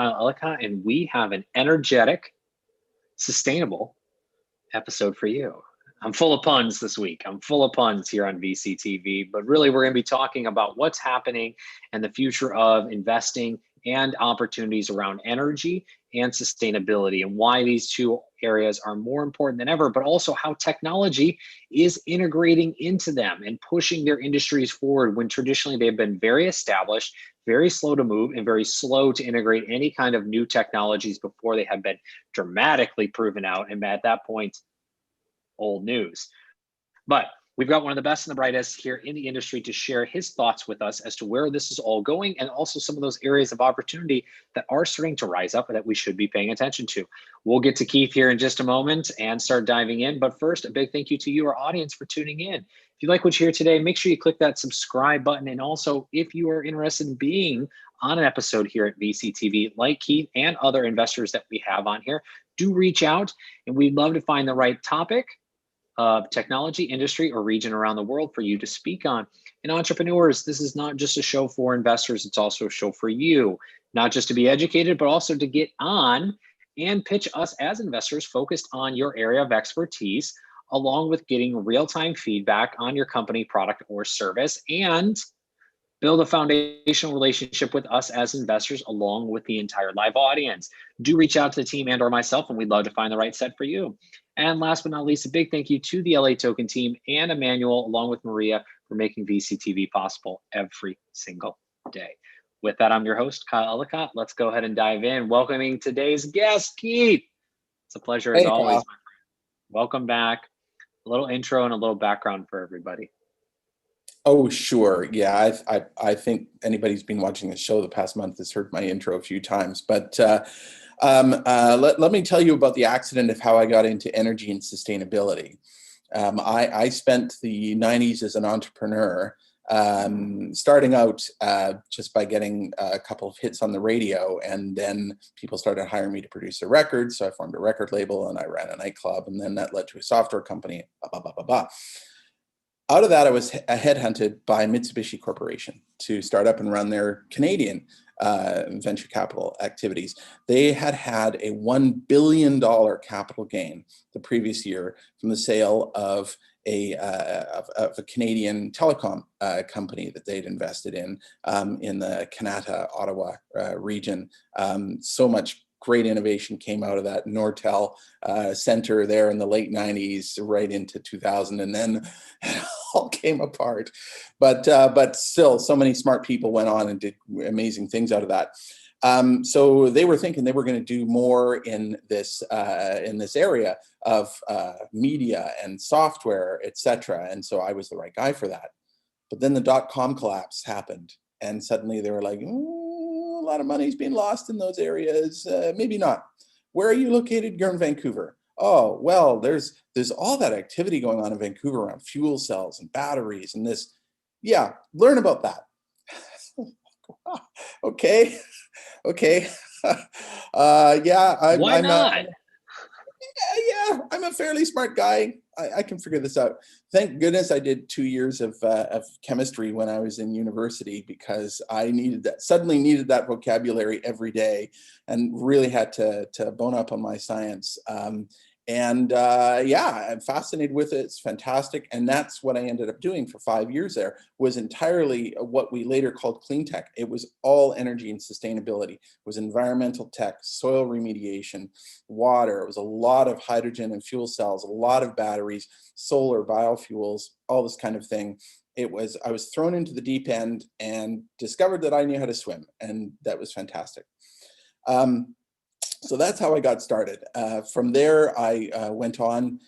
Kyle Ellicott, and we have an energetic, sustainable episode for you. I'm full of puns this week. I'm full of puns here on VCTV, but really we're going to be talking about what's happening and the future of investing and opportunities around energy and sustainability and why these two areas are more important than ever, but also how technology is integrating into them and pushing their industries forward when traditionally they've been very established, very slow to move, and very slow to integrate any kind of new technologies before they have been dramatically proven out. And at that point, old news. But we've got one of the best and the brightest here in the industry to share his thoughts with us as to where this is all going and also some of those areas of opportunity that are starting to rise up that we should be paying attention to. We'll get to Keith here in just a moment and start diving in. But first, a big thank you to you, our audience, for tuning in. If you like what you hear today, make sure you click that subscribe button. And also, if you are interested in being on an episode here at VCTV, like Keith and other investors that we have on here, do reach out, and we'd love to find the right topic of technology, industry, or region around the world for you to speak on. And entrepreneurs, this is not just a show for investors, it's also a show for you, not just to be educated, but also to get on and pitch us as investors focused on your area of expertise, along with getting real-time feedback on your company, product, or service, and build a foundational relationship with us as investors along with the entire live audience. Do reach out to the team and or myself, and we'd love to find the right set for you. And last but not least, a big thank you to the LA Token team and Emmanuel, along with Maria, for making VCTV possible every single day. With that, I'm your host, Kyle Ellicott. Let's go ahead and dive in. Welcoming today's guest, Keith. It's a pleasure as always, my friend. Welcome back. A little intro and a little background for everybody. Oh, sure. Yeah, I think anybody who's been watching the show the past month has heard my intro a few times. But let me tell you about the accident of how I got into energy and sustainability. I spent the 90s as an entrepreneur, starting out just by getting a couple of hits on the radio, and then people started hiring me to produce their records. So I formed a record label and I ran a nightclub, and then that led to a software company, blah, blah, blah, blah, blah. Out of that, I was headhunted by Mitsubishi Corporation to start up and run their Canadian venture capital activities. They had had a $1 billion capital gain the previous year from the sale of a Canadian telecom company that they'd invested in the Kanata, Ottawa region. So much great innovation came out of that Nortel center there in the late 90s, right into 2000, and then it all came apart. But still, so many smart people went on and did amazing things out of that. So they were thinking they were going to do more in this area of media and software, etc. And so I was the right guy for that. But then the dot-com collapse happened, and suddenly they were like, a lot of money's being lost in those areas. Maybe not. Where are you located? You're in Vancouver. Oh, well, there's all that activity going on in Vancouver around fuel cells and batteries and this. Yeah, learn about that. Okay. Yeah, Why not? Yeah, I'm a fairly smart guy. I can figure this out. Thank goodness I did 2 years of chemistry when I was in university, because I suddenly needed that vocabulary every day and really had to bone up on my science. Yeah, I'm fascinated with it. It's fantastic. And that's what I ended up doing for 5 years there, was entirely what we later called clean tech. It was all energy and sustainability. It was environmental tech, soil remediation, water. It was a lot of hydrogen and fuel cells, a lot of batteries, solar, biofuels, all this kind of thing. I was thrown into the deep end and discovered that I knew how to swim, and that was fantastic. So that's how I got started. From there, I went on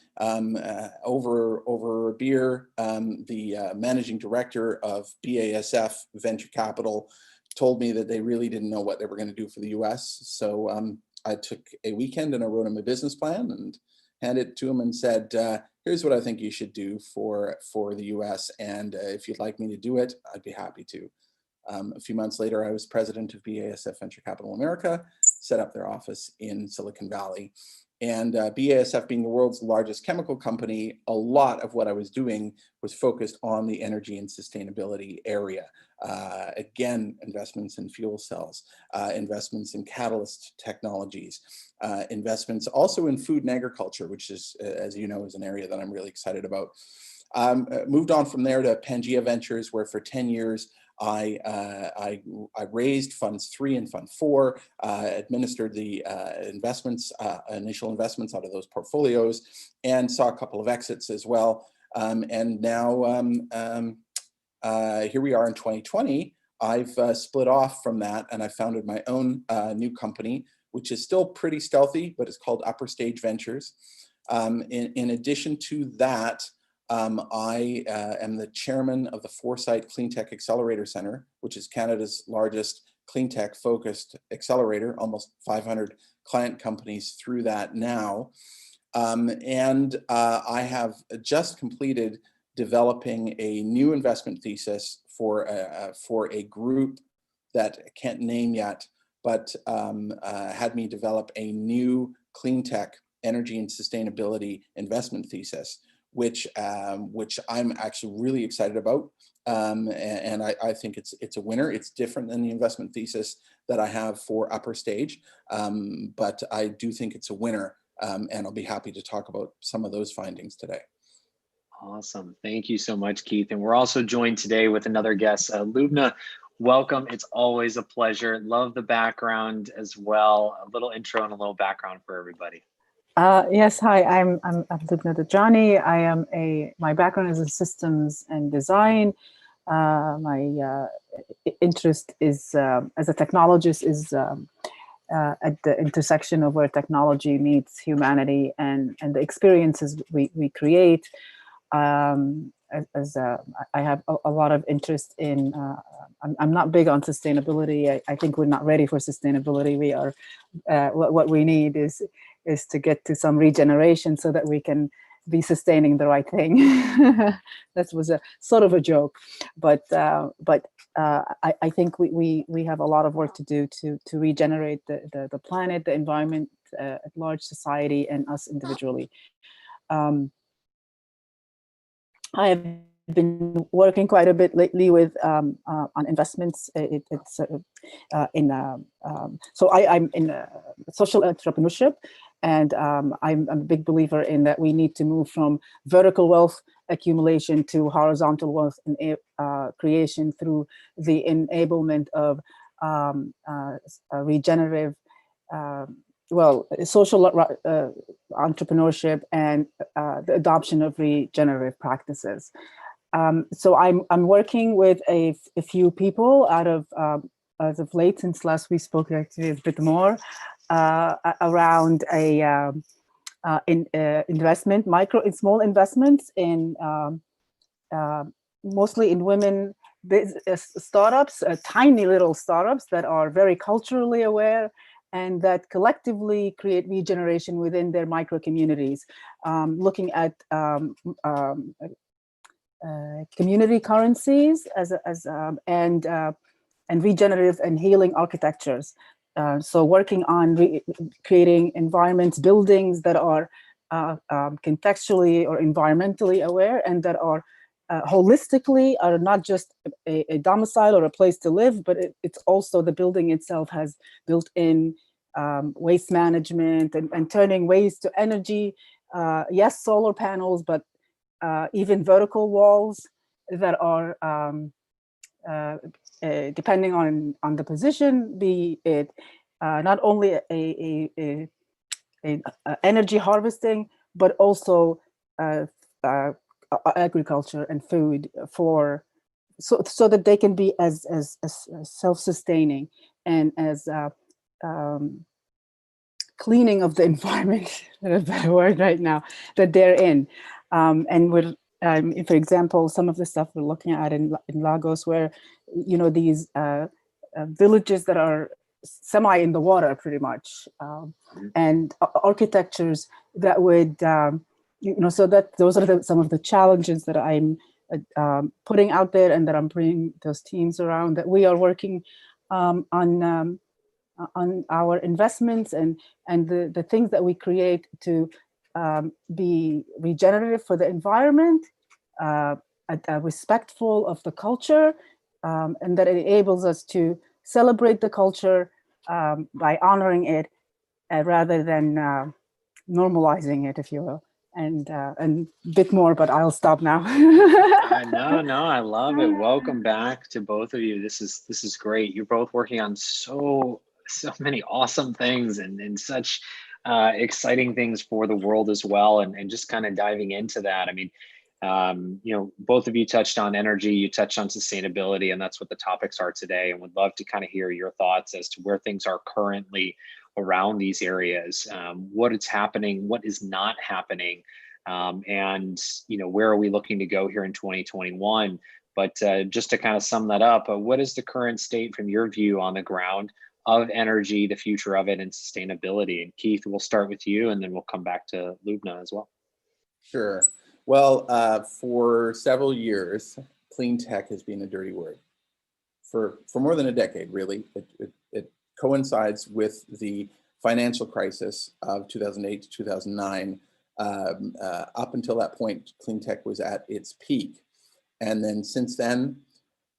over a beer. The managing director of BASF Venture Capital told me that they really didn't know what they were going to do for the US. So I took a weekend and I wrote him a business plan and handed it to him and said, here's what I think you should do for the US. And if you'd like me to do it, I'd be happy to. A few months later, I was president of BASF Venture Capital America, set up their office in Silicon Valley. And BASF being the world's largest chemical company, a lot of what I was doing was focused on the energy and sustainability area. Again, investments in fuel cells, investments in catalyst technologies, investments also in food and agriculture, which is, as you know, is an area that I'm really excited about. Moved on from there to Pangea Ventures, where for 10 years, I raised funds 3 and fund 4, administered the initial investments out of those portfolios, and saw a couple of exits as well. And now here we are in 2020. I've split off from that, and I founded my own new company, which is still pretty stealthy, but it's called Upper Stage Ventures. In addition to that, I am the chairman of the Foresight Cleantech Accelerator Center, which is Canada's largest cleantech focused accelerator, almost 500 client companies through that now. I have just completed developing a new investment thesis for a group that I can't name yet, but had me develop a new cleantech energy and sustainability investment thesis, which I'm actually really excited about, and I think it's a winner. It's different than the investment thesis that I have for Upper Stage, but I do think it's a winner, and I'll be happy to talk about some of those findings today. Awesome. Thank you so much, Keith. And we're also joined today with another guest, Lubna. Welcome. It's always a pleasure. Love the background as well. A little intro and a little background for everybody. Yes, hi, I'm Lubna Dajani. My background is in systems and design. My interest is, as a technologist, is at the intersection of where technology meets humanity and the experiences we create. I have a lot of interest in, I'm not big on sustainability. I think we're not ready for sustainability. We are, what we need is to get to some regeneration so that we can be sustaining the right thing. That was a sort of a joke, but I think we have a lot of work to do to regenerate the planet, the environment, at large, society, and us individually. I have been working quite a bit lately with on investments. So I'm in social entrepreneurship, and I'm a big believer in that we need to move from vertical wealth accumulation to horizontal wealth creation through the enablement of regenerative, social entrepreneurship and the adoption of regenerative practices. So I'm working with a few people out of as of late, since last we spoke actually a bit more around investment, micro and small investments in mostly in women startups, tiny little startups that are very culturally aware and that collectively create regeneration within their micro communities, looking at community currencies and regenerative and healing architectures. So working on creating environments, buildings that are contextually or environmentally aware and that are holistically are not just a domicile or a place to live, but it's also the building itself has built-in waste management and turning waste to energy. Yes, solar panels, but even vertical walls that are depending on the position, be it not only a energy harvesting, but also agriculture and food so that they can be as self-sustaining and as cleaning of the environment, a better word right now, that they're in. And with, for example, some of the stuff we're looking at in Lagos, where, you know, these villages that are semi in the water pretty much, and architectures that would, you know, so that those are some of the challenges that I'm putting out there and that I'm bringing those teams around, that we are working on on our investments and the things that we create to be regenerative for the environment, respectful of the culture, and that enables us to celebrate the culture by honoring it rather than normalizing it, if you will. And a bit more, but I'll stop now. No, I love it. Welcome back to both of you. This is great. You're both working on so many awesome things and such exciting things for the world as well. And just kind of diving into that. I mean, both of you touched on energy, you touched on sustainability, and that's what the topics are today. And would love to kind of hear your thoughts as to where things are currently around these areas, what is happening, what is not happening, and where are we looking to go here in 2021. But just to kind of sum that up, what is the current state from your view on the ground of energy, the future of it, and sustainability? And Keith, we'll start with you, and then we'll come back to Lubna as well. Sure. Well, for several years, clean tech has been a dirty word. For more than a decade, really. It coincides with the financial crisis of 2008 to 2009. Up until that point, clean tech was at its peak. And then since then,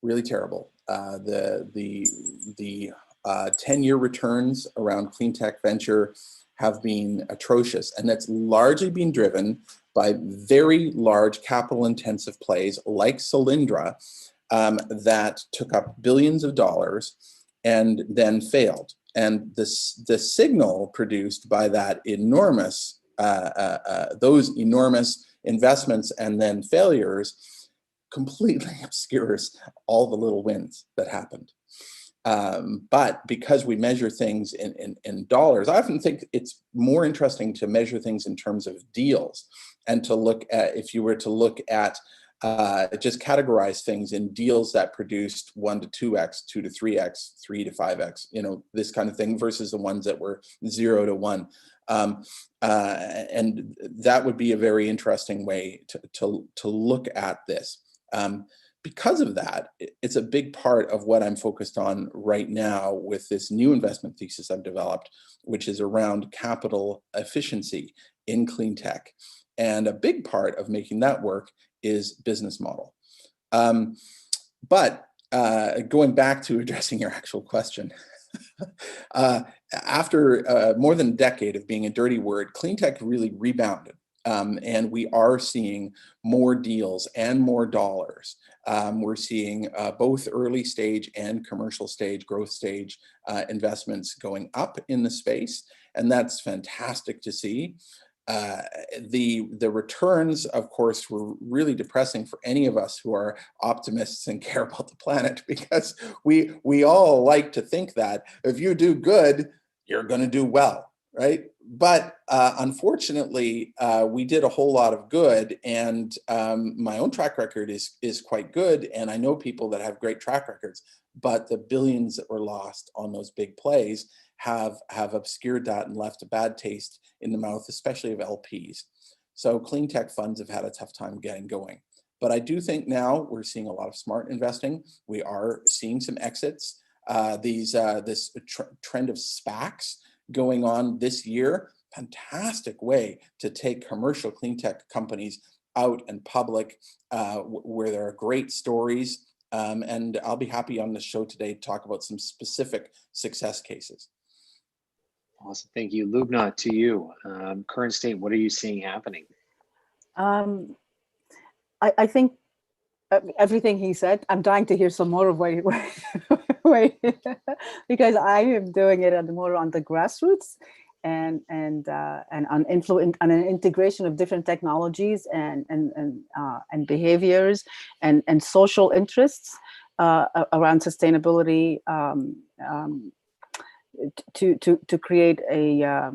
really terrible. The 10-year returns around clean tech venture have been atrocious. And that's largely been driven by very large capital intensive plays like Solyndra that took up billions of dollars and then failed. And the signal produced by that enormous, those enormous investments and then failures completely obscures all the little wins that happened. But because we measure things in dollars, I often think it's more interesting to measure things in terms of deals and to look at, if you were to look at just categorize things in deals that produced 1 to 2x, 2 to 3x, 3 to 5x, this kind of thing, versus the ones that were 0 to 1. And that would be a very interesting way to look at this. Because of that, it's a big part of what I'm focused on right now with this new investment thesis I've developed, which is around capital efficiency in clean tech. And a big part of making that work is business model. But going back to addressing your actual question, after more than a decade of being a dirty word, clean tech really rebounded. And we are seeing more deals and more dollars. We're seeing both early stage and commercial stage, growth stage investments going up in the space. And that's fantastic to see. The returns, of course, were really depressing for any of us who are optimists and care about the planet, because we all like to think that if you do good, you're going to do well, right? But unfortunately, we did a whole lot of good, and my own track record is quite good, and I know people that have great track records, but the billions that were lost on those big plays have obscured that and left a bad taste in the mouth, especially of LPs. So clean tech funds have had a tough time getting going. But I do think now we're seeing a lot of smart investing. We are seeing some exits. This trend of SPACs going on this year, fantastic way to take commercial clean tech companies out and public, where there are great stories. And I'll be happy on the show today to talk about some specific success cases. Awesome. Thank you. Lubna, to you. Current state, what are you seeing happening? I think everything he said. I'm dying to hear some more of what because I am doing it more on the grassroots and on an integration of different technologies and behaviors and social interests around sustainability, to create a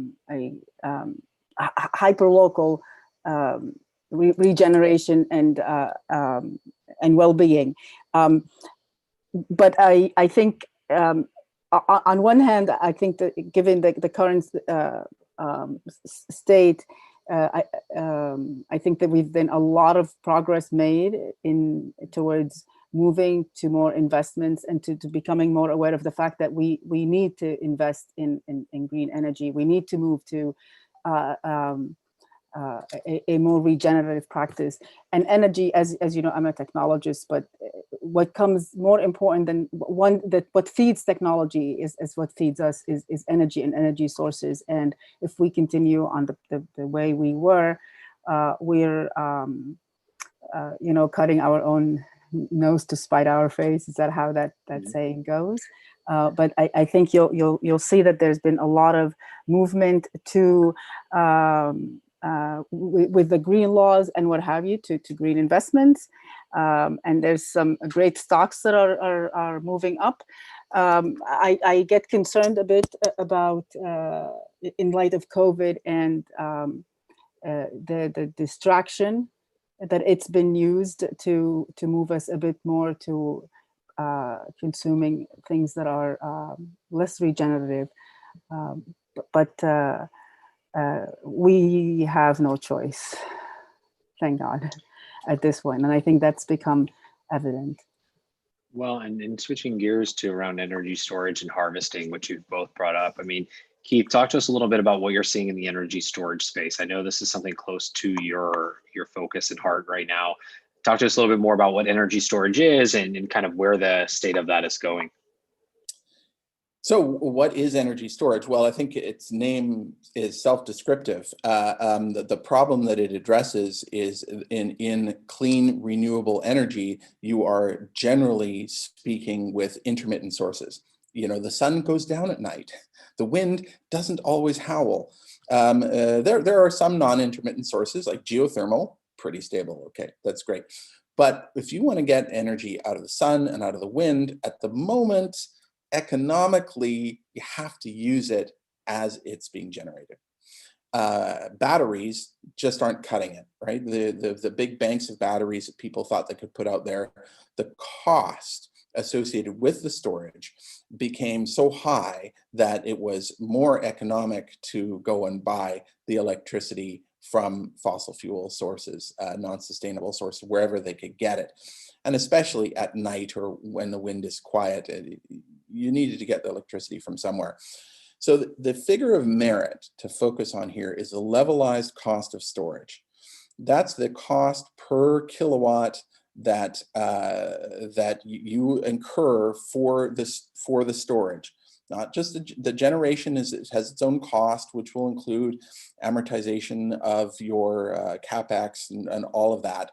hyperlocal regeneration and well-being. But I think on one hand, I think that given the current state, I think that we've been a lot of progress made towards moving to more investments and to becoming more aware of the fact that we need to invest in green energy. We need to move to a more regenerative practice. And energy, as you know, I'm a technologist, but what comes more important than what feeds technology is what feeds us is energy and energy sources. And if we continue on the way we were, we're cutting our own nose to spite our face. Is that how that saying goes? But I think you'll see that there's been a lot of movement to with the green laws and what have you to green investments, and there's some great stocks that are moving up. I get concerned a bit about in light of COVID and the distraction that it's been used to move us a bit more to consuming things that are less regenerative, but we have no choice, thank God, at this point. And I think that's become evident. Well, and switching gears to around energy storage and harvesting, which you've both brought up. I mean, Keith, talk to us a little bit about what you're seeing in the energy storage space. I know this is something close to your focus and heart right now. Talk to us a little bit more about what energy storage is and kind of where the state of that is going. So what is energy storage? Well, I think its name is self-descriptive. The problem that it addresses is in clean, renewable energy, you are generally speaking with intermittent sources. You know, the sun goes down at night. The wind doesn't always howl. There are some non-intermittent sources like geothermal, pretty stable. Okay, that's great. But if you want to get energy out of the sun and out of the wind, at the moment, economically, you have to use it as it's being generated. Batteries just aren't cutting it, right? The big banks of batteries that people thought they could put out there, the cost associated with the storage became so high that it was more economic to go and buy the electricity from fossil fuel sources, non-sustainable sources, wherever they could get it. And especially at night or when the wind is quiet, you needed to get the electricity from somewhere. So the figure of merit to focus on here is the levelized cost of storage. That's the cost per kilowatt that you incur for the storage. Not just the generation has its own cost, which will include amortization of your CapEx and all of that.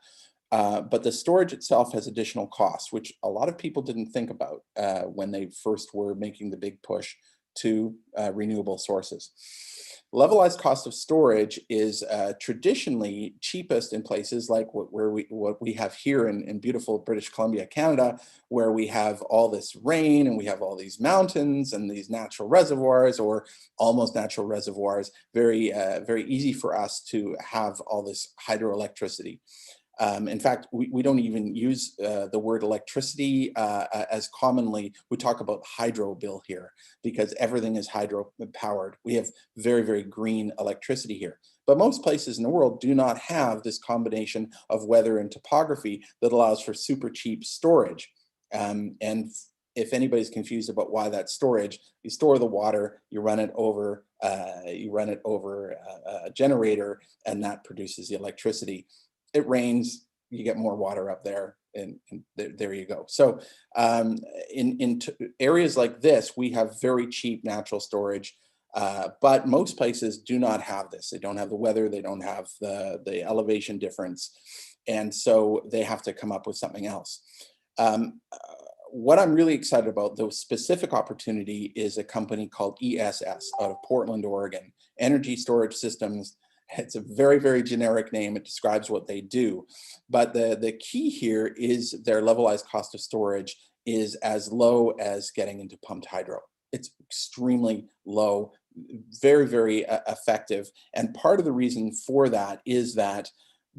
But the storage itself has additional costs, which a lot of people didn't think about when they first were making the big push to renewable sources. Levelized cost of storage is traditionally cheapest in places like what we have here in beautiful British Columbia, Canada, where we have all this rain and we have all these mountains and these natural reservoirs or almost natural reservoirs. Very easy for us to have all this hydroelectricity. In fact, we don't even use the word electricity as commonly. We talk about hydro bill here because everything is hydro powered. We have very, very green electricity here. But most places in the world do not have this combination of weather and topography that allows for super cheap storage. And if anybody's confused about why that's storage, you store the water, you run it over a generator, and that produces the electricity. It rains, you get more water up there, and there you go. So in areas like this, we have very cheap natural storage, but most places do not have this. They don't have the weather, they don't have the elevation difference, and so they have to come up with something else. What I'm really excited about, the specific opportunity, is a company called ESS out of Portland, Oregon, Energy Storage Systems. It's a very, very generic name. It describes what they do. But the key here is their levelized cost of storage is as low as getting into pumped hydro. It's extremely low, very, very effective. And part of the reason for that is that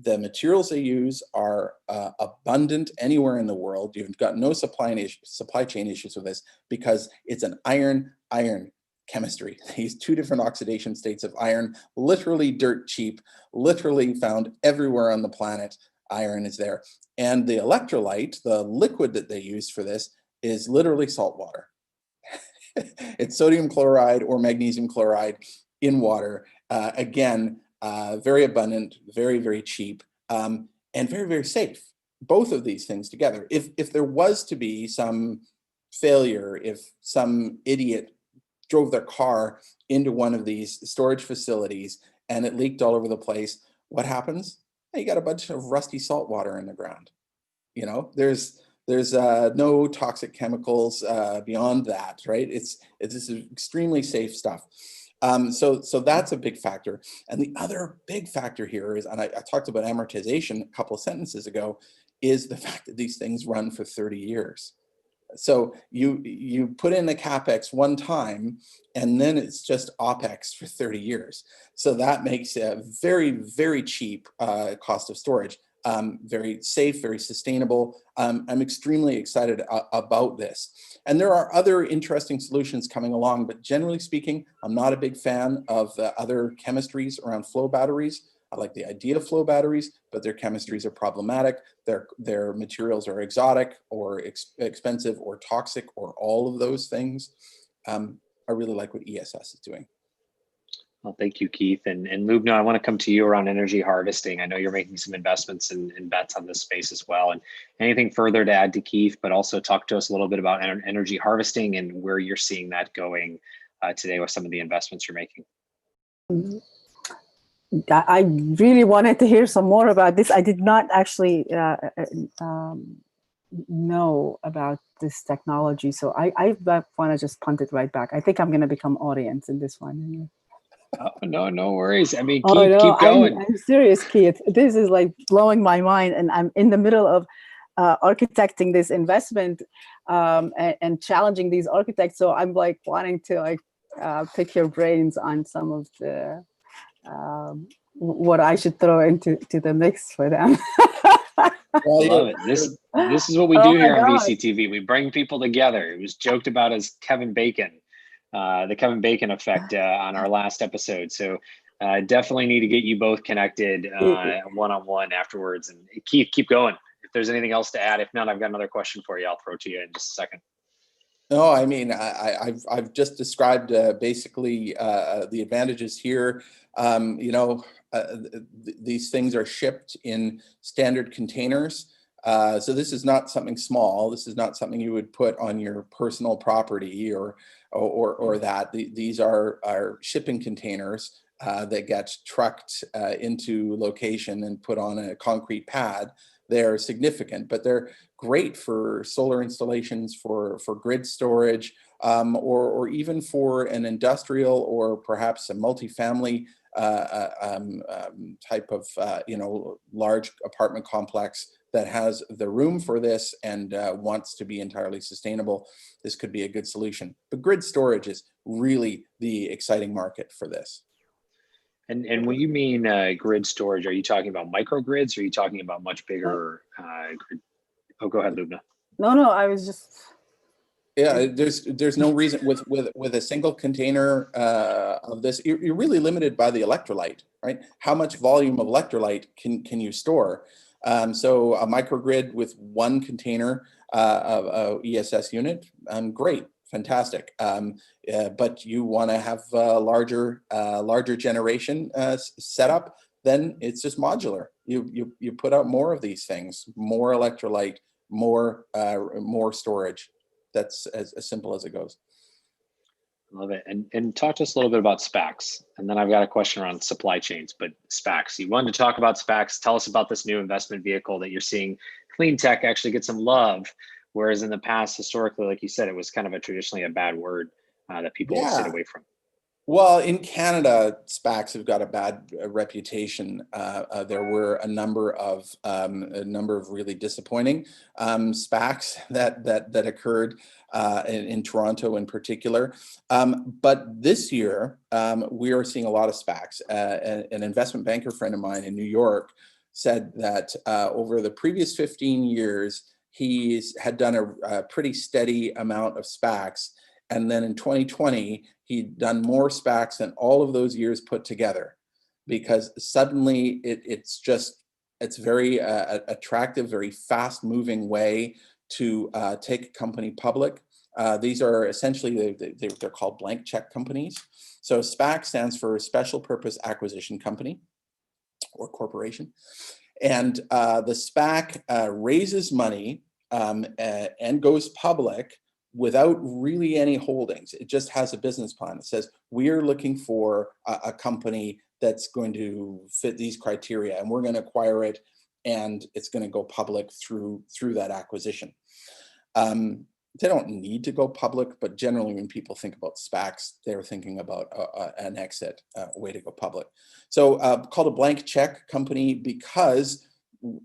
the materials they use are abundant anywhere in the world. You've got no supply chain issues with this because it's an iron chemistry. They use two different oxidation states of iron, literally dirt cheap, literally found everywhere on the planet. iron is there. And the electrolyte, the liquid that they use for this, is literally salt water. It's sodium chloride or magnesium chloride in water. Again, very abundant, very, very cheap, and very, very safe. Both of these things together. If there was to be some failure, if some idiot drove their car into one of these storage facilities and it leaked all over the place, what happens? You got a bunch of rusty salt water in the ground. You know, there's no toxic chemicals beyond that, right? This is extremely safe stuff. So that's a big factor. And the other big factor here is, and I talked about amortization a couple of sentences ago, is the fact that these things run for 30 years. So you put in the CapEx one time, and then it's just OpEx for 30 years. So that makes a very, very cheap cost of storage. Very safe, very sustainable. I'm extremely excited about this. And there are other interesting solutions coming along, but generally speaking, I'm not a big fan of the other chemistries around flow batteries. I like the idea of flow batteries, but their chemistries are problematic. Their materials are exotic or expensive or toxic or all of those things. I really like what ESS is doing. Well, thank you, Keith. And Lubna, I want to come to you around energy harvesting. I know you're making some investments and bets on this space as well. And anything further to add to Keith, but also talk to us a little bit about energy harvesting and where you're seeing that going today with some of the investments you're making. I really wanted to hear some more about this. I did not actually know about this technology, so I want to just punt it right back. I think I'm going to become audience in this one. Oh, no worries. I mean, keep going. I'm serious, Keith. This is like blowing my mind, and I'm in the middle of architecting this investment and challenging these architects. So I'm like wanting to pick your brains on some of the what I should throw into the mix for them. I love it. This is what we do here on VCTV. We bring people together. It was joked about as Kevin Bacon, the Kevin Bacon effect on our last episode. So definitely need to get you both connected one-on-one afterwards. And keep going. If there's anything else to add, if not, I've got another question for you. I'll throw to you in just a second. No, I mean, I've just described basically the advantages here. These things are shipped in standard containers. So this is not something small. This is not something you would put on your personal property or that. These are shipping containers that get trucked into location and put on a concrete pad. They're significant, but they're great for solar installations, for grid storage, or even for an industrial or perhaps a multifamily type of large apartment complex that has the room for this and wants to be entirely sustainable. This could be a good solution. But grid storage is really the exciting market for this. And when you mean grid storage, are you talking about microgrids or are you talking about much bigger grid? Oh, go ahead, Lubna. No, I was just... Yeah, there's no reason with a single container of this, you're really limited by the electrolyte, right? How much volume of electrolyte can you store? So a microgrid with one container of a ESS unit, great. Fantastic, but you want to have a larger generation setup. Then it's just modular. You put out more of these things, more electrolyte, more storage. That's as simple as it goes. Love it. And talk to us a little bit about SPACs. And then I've got a question around supply chains, but SPACs. You wanted to talk about SPACs. Tell us about this new investment vehicle that you're seeing clean tech actually get some love. Whereas in the past, historically, like you said, it was kind of traditionally a bad word that people would sit away from. Well, in Canada, SPACs have got a bad reputation. There were a number of really disappointing SPACs that occurred in Toronto in particular. But this year, we are seeing a lot of SPACs. An investment banker friend of mine in New York said that over the previous 15 years, he had done a pretty steady amount of SPACs. And then in 2020, he'd done more SPACs than all of those years put together, because suddenly it's just It's very attractive, very fast-moving way to take a company public. These are essentially, they're called blank check companies. So SPAC stands for Special Purpose Acquisition Company or Corporation. And the SPAC raises money and goes public without really any holdings. It just has a business plan. It says, we're looking for a company that's going to fit these criteria, and we're going to acquire it, and it's going to go public through that acquisition. They don't need to go public, but generally when people think about SPACs, they're thinking about an exit, way to go public. So called a blank check company because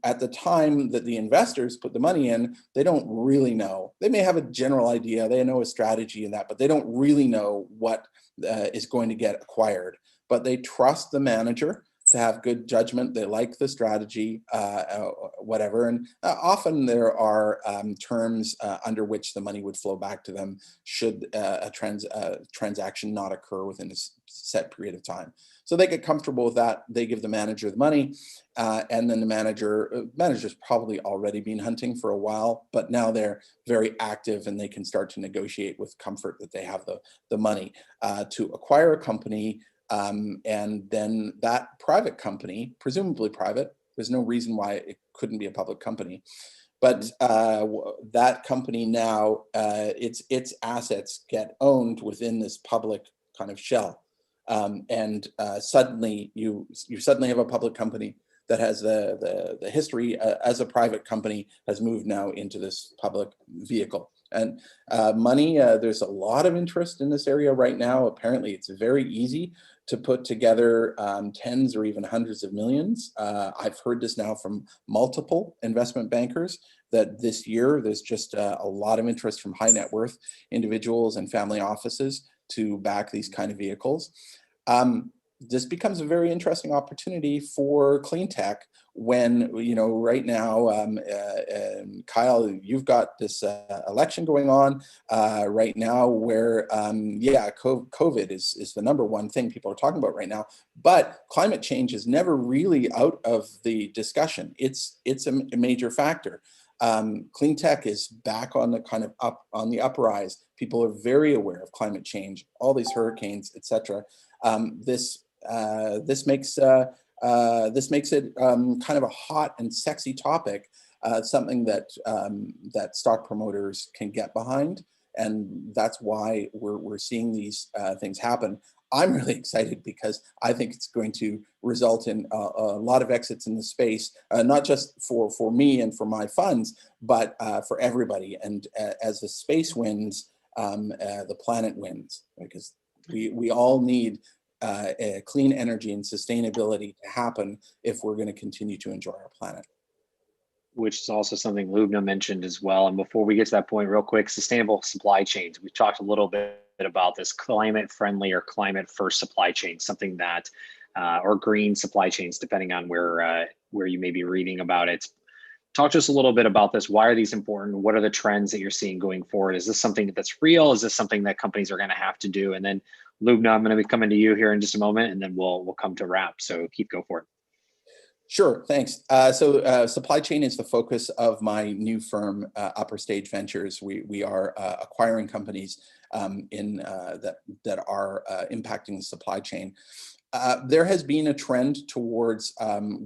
at the time that the investors put the money in, they don't really know. They may have a general idea, they know a strategy in that, but they don't really know what is going to get acquired. But they trust the manager to have good judgment. They like the strategy, whatever. And often there are terms under which the money would flow back to them should a transaction not occur within a set period of time. So they get comfortable with that. They give the manager the money, and then the manager's probably already been hunting for a while, but now they're very active and they can start to negotiate with comfort that they have the money to acquire a company. And then that private company, presumably private, there's no reason why it couldn't be a public company, but that company now, its assets get owned within this public kind of shell. And suddenly you suddenly have a public company that has the history as a private company has moved now into this public vehicle. And money, there's a lot of interest in this area right now. Apparently it's very easy to put together tens or even hundreds of millions. I've heard this now from multiple investment bankers that this year there's just a lot of interest from high net worth individuals and family offices to back these kind of vehicles. This becomes a very interesting opportunity for clean tech when, right now, Kyle, you've got this election going on right now where, COVID is the number one thing people are talking about right now, but climate change is never really out of the discussion. It's a major factor. Clean tech is back on the on the uprise. People are very aware of climate change, all these hurricanes, etc. This makes it kind of a hot and sexy topic, something that stock promoters can get behind, and that's why we're seeing these things happen. I'm really excited because I think it's going to result in a lot of exits in the space, not just for me and for my funds, but for everybody. And as the space wins, the planet wins, because we all need clean energy and sustainability to happen if we're going to continue to enjoy our planet. Which is also something Lubna mentioned as well. And before we get to that point, real quick, sustainable supply chains. We talked a little bit about this climate friendly or climate first supply chain, something that, or green supply chains, depending on where you may be reading about it. Talk to us a little bit about this. Why are these important? What are the trends that you're seeing going forward? Is this something that's real? Is this something that companies are going to have to do? And then Lubna, I'm going to be coming to you here in just a moment, and then we'll come to wrap. So go for it. Sure, thanks. So supply chain is the focus of my new firm, Upper Stage Ventures. We are acquiring companies that are impacting the supply chain. There has been a trend towards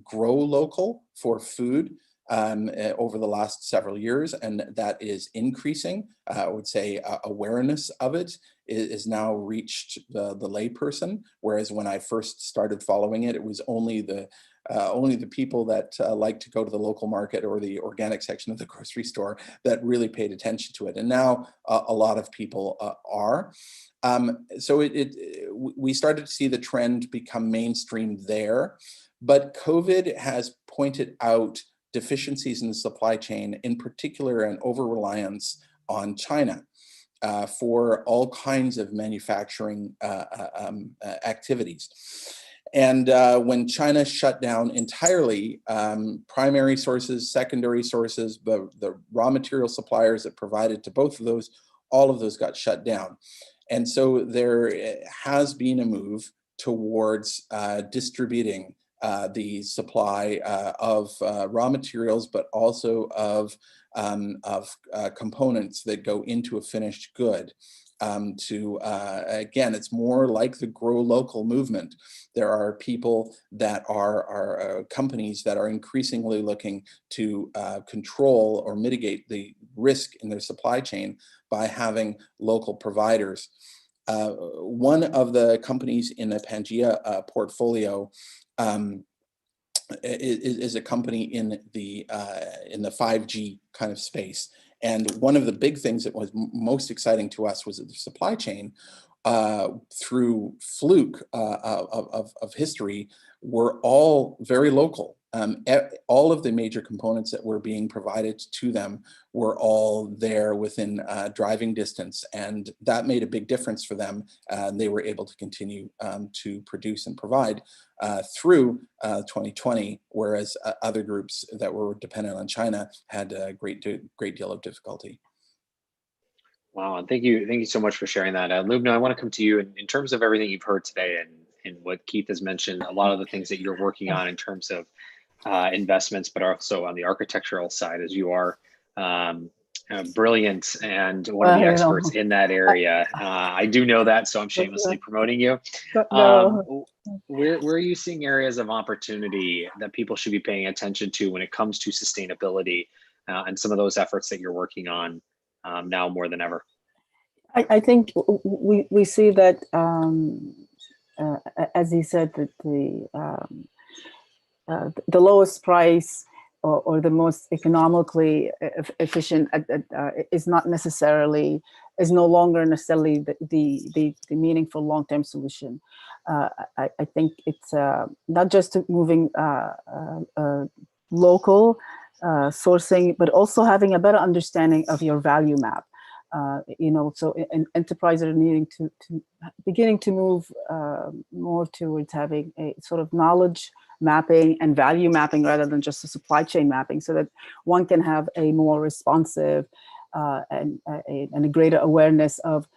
grow local for food over the last several years, and that is increasing. I would say awareness of it is now reached the layperson, whereas when I first started following it, it was only the people that like to go to the local market or the organic section of the grocery store that really paid attention to it. And now a lot of people are. So we started to see the trend become mainstream there, but COVID has pointed out deficiencies in the supply chain, in particular an over-reliance on China for all kinds of manufacturing activities. And when China shut down entirely, primary sources, secondary sources, the raw material suppliers that provided to both of those, all of those got shut down. And so there has been a move towards distributing the supply of raw materials, but also of components that go into a finished good. Again, it's more like the grow local movement. There are people that are companies that are increasingly looking to control or mitigate the risk in their supply chain by having local providers. One of the companies in the Pangea portfolio is a company in the 5G kind of space. And one of the big things that was most exciting to us was that the supply chain through fluke of history were all very local. All of the major components that were being provided to them were all there within driving distance, and that made a big difference for them. They were able to continue to produce and provide through 2020, whereas other groups that were dependent on China had a great deal of difficulty. Wow, and thank you so much for sharing that. Lubna, I want to come to you in terms of everything you've heard today and what Keith has mentioned, a lot of the things that you're working on in terms of investments, but also on the architectural side, as you are brilliant and one of the experts in that area. I do know that, so I'm shamelessly promoting you. Where are you seeing areas of opportunity that people should be paying attention to when it comes to sustainability and some of those efforts that you're working on now more than ever? I think we see that, as he said, that the lowest price or the most economically efficient is no longer necessarily the meaningful long-term solution. I think it's not just moving local sourcing, but also having a better understanding of your value map. So enterprises are needing to beginning to move more towards having a sort of knowledge mapping and value mapping rather than just a supply chain mapping, so that one can have a more responsive and a greater awareness of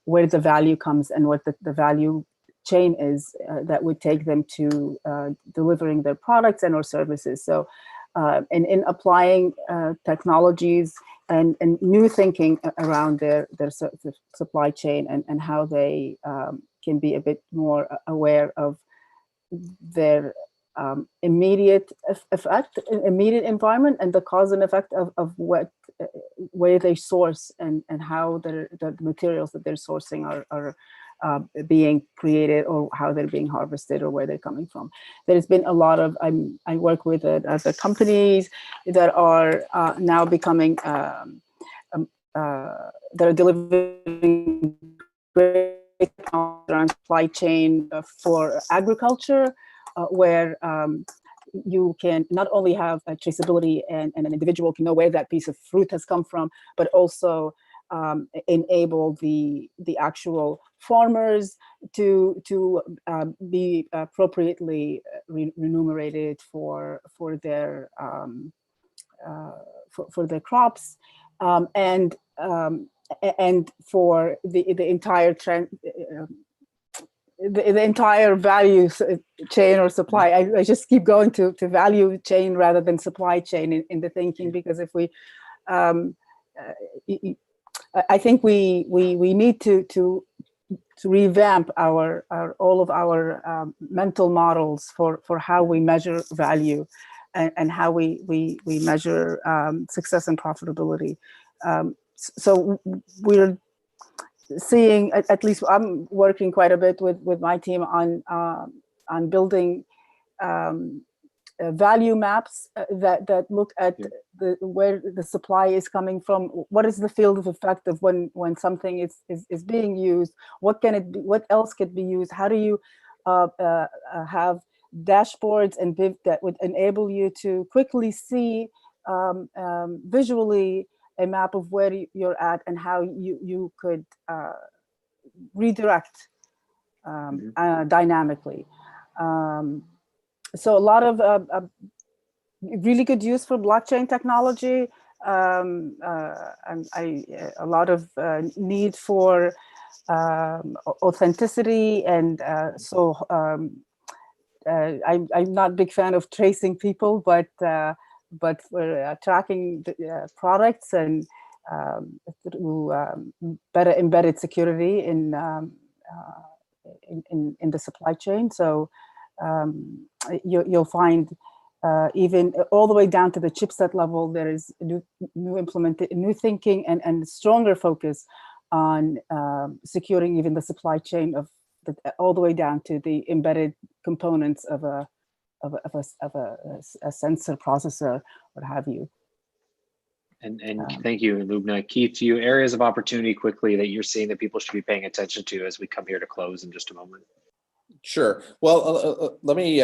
where the value comes and what the value chain is that would take them to delivering their products and or services. So in applying technologies and new thinking around their supply chain and how they can be a bit more aware of their immediate effect, immediate environment, and the cause and effect of where they source and how the materials that they're sourcing are being created, or how they're being harvested, or where they're coming from. There's been a lot of, I work with other companies that are now becoming, that are delivering great around supply chain for agriculture, where you can not only have a traceability and an individual can know where that piece of fruit has come from, but also enable the actual farmers to be appropriately remunerated for their crops, and for the entire trend. The entire value chain or supply. I just keep going to value chain rather than supply chain in the thinking, because if we, I think we need to revamp all of our mental models for how we measure value and how we measure success and profitability. So we're seeing, at least I'm working quite a bit with my team on building value maps that look at where the supply is coming from. What is the field of effect of when something is being used? What can it be? What else could be used? How do you have dashboards and that would enable you to quickly see visually a map of where you're at and how you could redirect dynamically. So a lot of really good use for blockchain technology, and a lot of need for authenticity, and so I'm not a big fan of tracing people, but for tracking the, products and through better embedded security in the supply chain. So you'll find even all the way down to the chipset level, there is new thinking and stronger focus on securing even the supply chain of all the way down to the embedded components of a sensor processor, what have you. And thank you, Lubna. Keith, to you, areas of opportunity quickly that you're seeing that people should be paying attention to as we come here to close in just a moment. Sure. Well, let me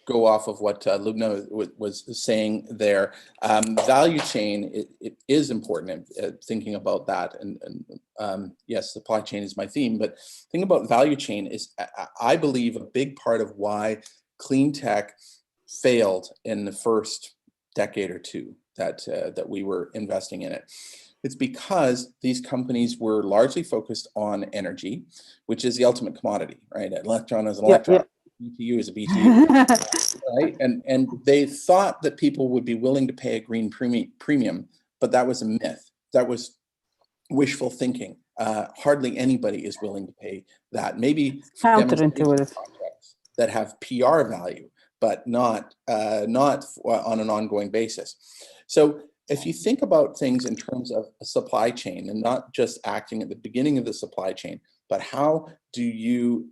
go off of what Lubna was saying there. Value chain, it is important, thinking about that. And yes, supply chain is my theme, but thinking about value chain is, I believe, a big part of why clean tech failed in the first decade or two that we were investing in it. It's because these companies were largely focused on energy, which is the ultimate commodity, right? An electron is an electron, BTU is a BTU, right? And they thought that people would be willing to pay a green premium, but that was a myth. That was wishful thinking. Hardly anybody is willing to pay that. Maybe Counterintuitive projects that have PR value, but not on an ongoing basis. So if you think about things in terms of a supply chain and not just acting at the beginning of the supply chain, but how do you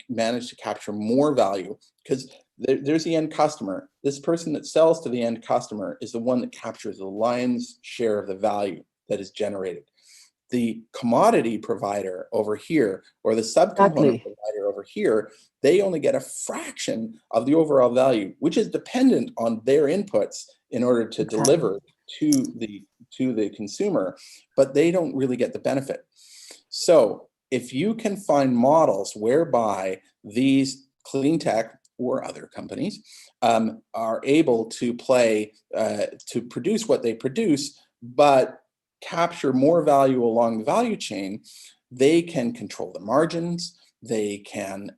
manage to capture more value? Because there's the end customer. This person that sells to the end customer is the one that captures the lion's share of the value that is generated. The commodity provider over here, or the subcomponent provider over here, they only get a fraction of the overall value, which is dependent on their inputs in order to deliver to the consumer, but they don't really get the benefit. So if you can find models whereby these clean tech or other companies are able to produce what they produce, but capture more value along the value chain, they can control the margins. They can,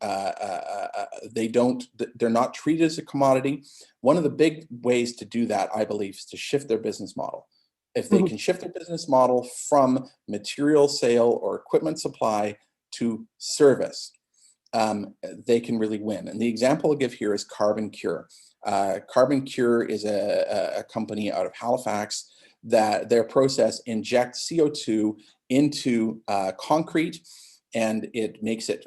they're not treated as a commodity. One of the big ways to do that, I believe, is to shift their business model. If they can shift their business model from material sale or equipment supply to service, they can really win. And the example I'll give here is Carbon Cure. Carbon Cure is a company out of Halifax that their process injects CO2 into concrete, and it makes it,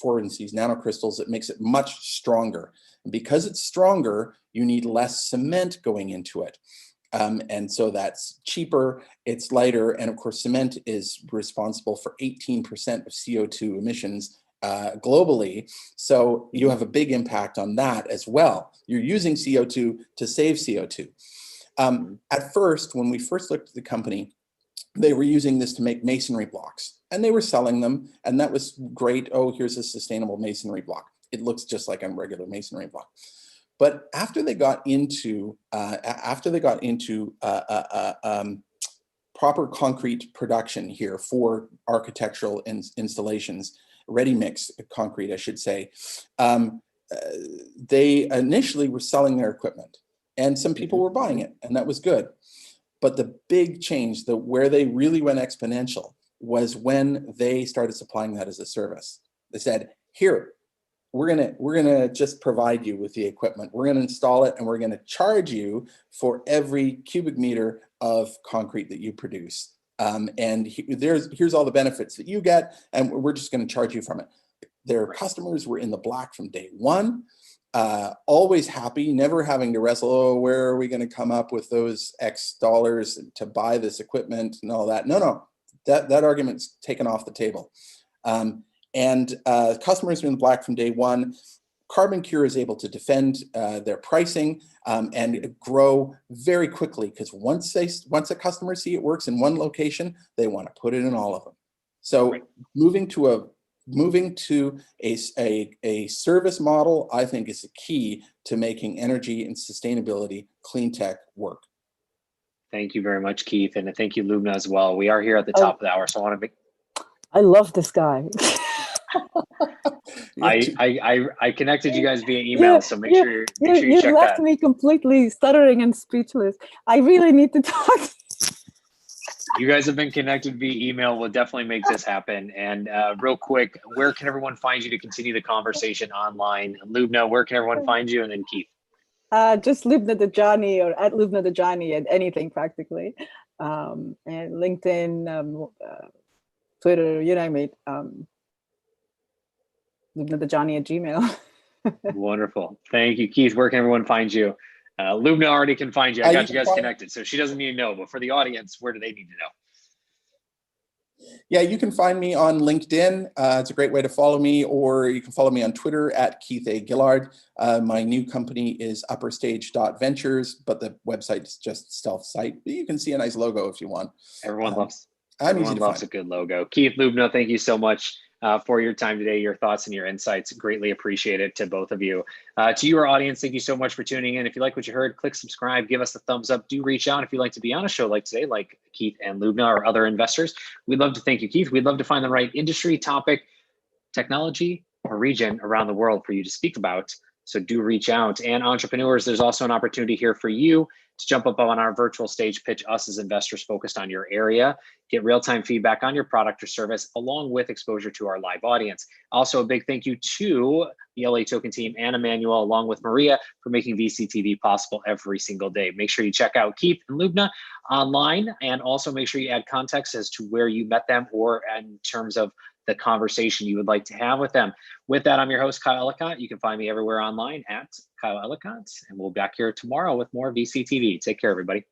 for these nanocrystals, it makes it much stronger. And because it's stronger, you need less cement going into it. And so that's cheaper, it's lighter, and of course cement is responsible for 18% of CO2 emissions globally. So you have a big impact on that as well. You're using CO2 to save CO2. At first, when we first looked at the company, they were using this to make masonry blocks, and they were selling them, and that was great. Oh, here's a sustainable masonry block. It looks just like a regular masonry block. But after they got into proper concrete production here for architectural installations, ready mix concrete, I should say, they initially were selling their equipment, and some people were buying it, and that was good. But the big change, where they really went exponential, was when they started supplying that as a service. They said, here, we're gonna just provide you with the equipment. We're gonna install it, and we're gonna charge you for every cubic meter of concrete that you produce. And here's all the benefits that you get, and we're just gonna charge you from it. Their customers were in the black from day one. Always happy, never having to wrestle, oh, where are we going to come up with those X dollars to buy this equipment and all that. No, that argument's taken off the table. Customers are in the black from day one. Carbon Cure is able to defend their pricing and grow very quickly, because once a customer see it works in one location, they want to put it in all of them. So moving to a service model, I think, is the key to making energy and sustainability clean tech work. Thank you very much, Keith, and thank you, Lubna, as well. We are here at the top of the hour, so I want to make... I love this guy. I connected you guys via email, so make sure you you check left that. me completely stuttering and speechless. I really need to talk. You guys have been connected via email. We'll definitely make this happen. And real quick, where can everyone find you to continue the conversation online? Lubna, where can everyone find you? And then Keith. Just Lubna Dajani or at Lubna Dajani at anything practically. And LinkedIn, Twitter, you name it. Lubna Dajani at Gmail. Wonderful. Thank you, Keith. Where can everyone find you? Lubna already can find you. I got you guys connected, so she doesn't need to know. But for the audience, where do they need to know? Yeah, you can find me on LinkedIn. It's a great way to follow me, or you can follow me on Twitter at Keith A. Gillard. My new company is upperstage.ventures, but the website is just stealth site. You can see a nice logo if you want. Everyone loves a good logo. Keith, Lubna, thank you so much for your time today, your thoughts and your insights. Greatly appreciate it to both of you. To you, our audience, thank you so much for tuning in. If you like what you heard, click subscribe, give us a thumbs up. Do reach out if you'd like to be on a show like today, like Keith and Lubna or other investors. We'd love to thank you, Keith. We'd love to find the right industry, topic, technology, or region around the world for you to speak about. So do reach out. And entrepreneurs, there's also an opportunity here for you to jump up on our virtual stage, pitch us as investors focused on your area, get real-time feedback on your product or service, along with exposure to our live audience. Also, a big thank you to the LATOKEN team and Emmanuel, along with Maria, for making VCTV possible every single day. Make sure you check out Keith and Lubna online, and also make sure you add context as to where you met them or in terms of the conversation you would like to have with them. With that, I'm your host, Kyle Ellicott. You can find me everywhere online at Kyle Ellicott, and we'll be back here tomorrow with more VCTV. Take care, everybody.